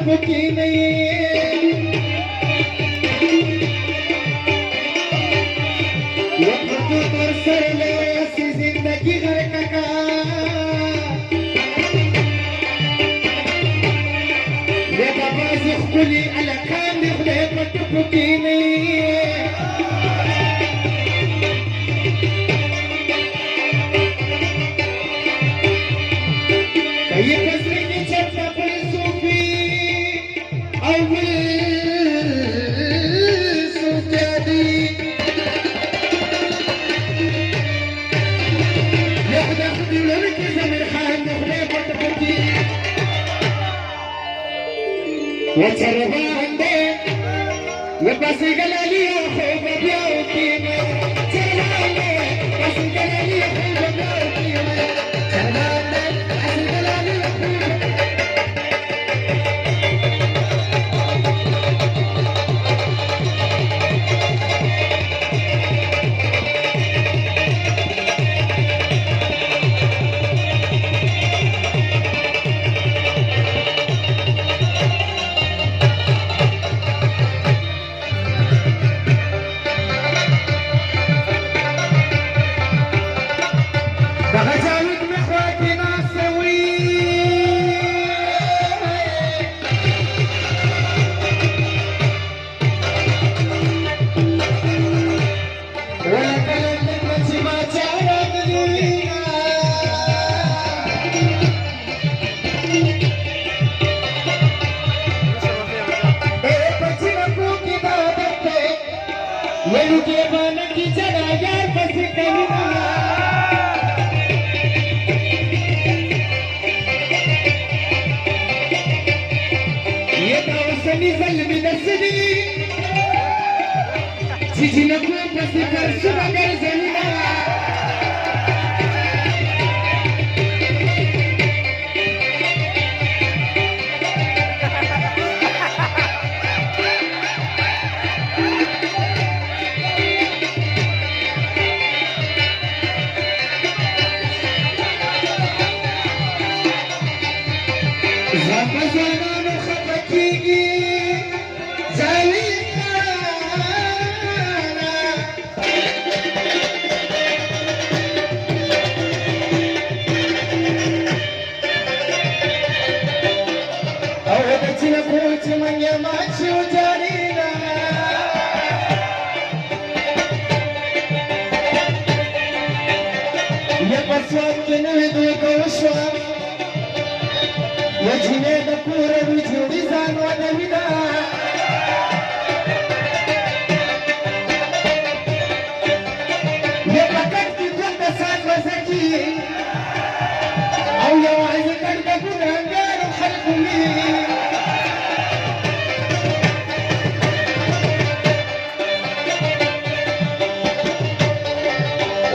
टुकी नहीं वक्त पर सर ले ऐसी जिंदगी घर का ये बाबा ज़ख्कुली على كان خديت टुकी नहीं ये कसरी की चर्चा पर सूफी अव्वल सुजादी ياخذ لك زمن حال نخليك وتفكي وتربى عندك يبقى قلالي خوف بيوتينا تربى بس قلالي خوف بيوتينا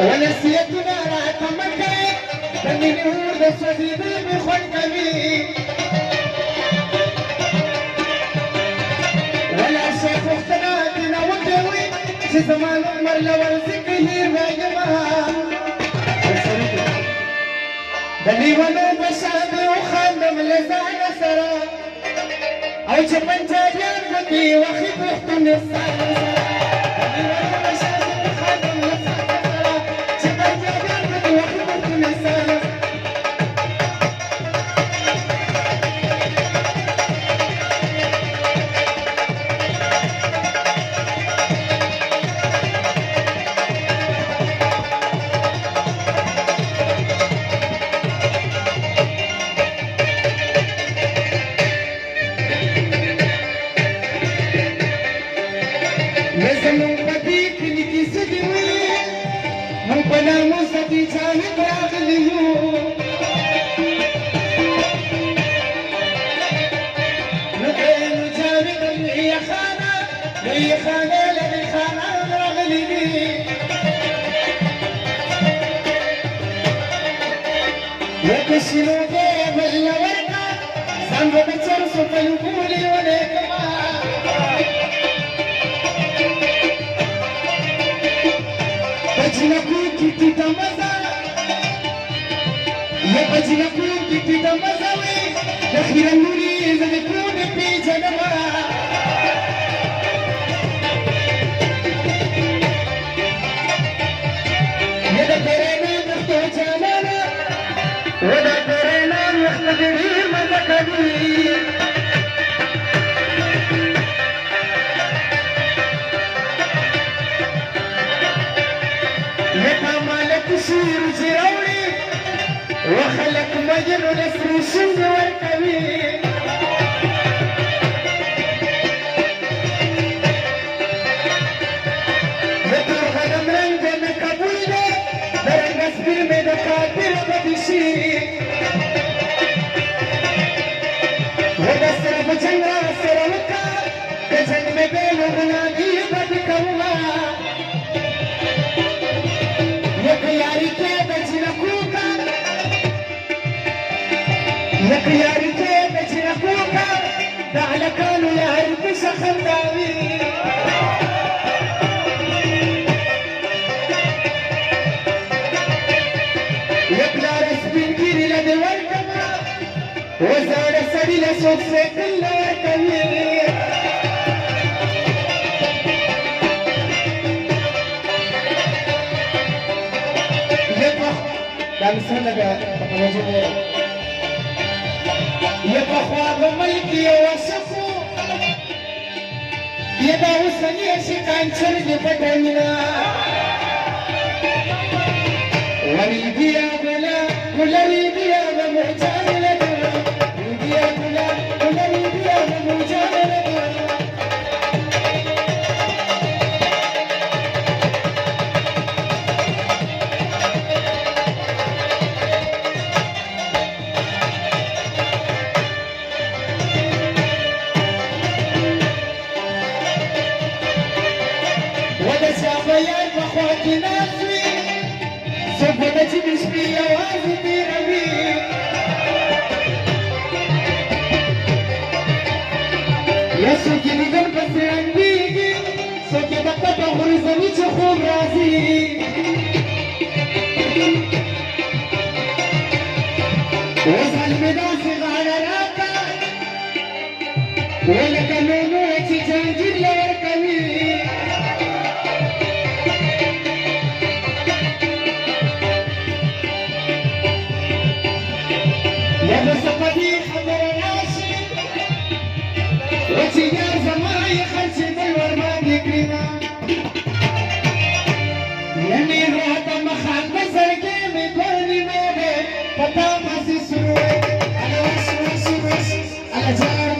ونسيتنا لا تمكن بني نور الصديق بخلق مين ولا شيخ اختناتنا وكوي شي زمان عمر لو الذكر يا جماعه بني ولو بشابي وخدم لسان سرا او جبن جاجر بدي واخذ وقت النساء Bajila ku kitita mazawi دخير النوري زمكون في جنما يدا كرينا نختو جمالا ودا كرينا نختدري مزكبي شير جراوي وخلق مجر نسر شنگ ورکوي نتو غنم رنگ مقبول ده درنگ اسبیر میں ده کافر بدشی وده صرف جنگ را سروکا که جنگ میں بیلو غنانی بدکوما یاری کے بچنا کوکا یاری کے بچنا کوکا دعلا کانو یار بشا خنداوی یکلا رسبین گیری لدی ورکما وزار سڑی لسوک سے کل ورکمی دانسان لگا توجه یہ بخواب ملکی وصفو یہ با حسنی شکان چرد پتنینا ولی دیا بلا کلری دیا بمحجان لگا دیا بلا کلری دیا بمحجان لگا يا بخواتي ناسوي سبتي بشبي يا وازي ربي يا سوكي نجم بس عندي سوكي بقى بغرزني تخوم راسي وزع المداسي غاراراتا ولك نونو اتجاجر لوركمي وتيار زماي خلصي بالورمان يكرينا يمي روحة مخان بزرقي مدورني ميبي فتا ماسي سروي على وش على جار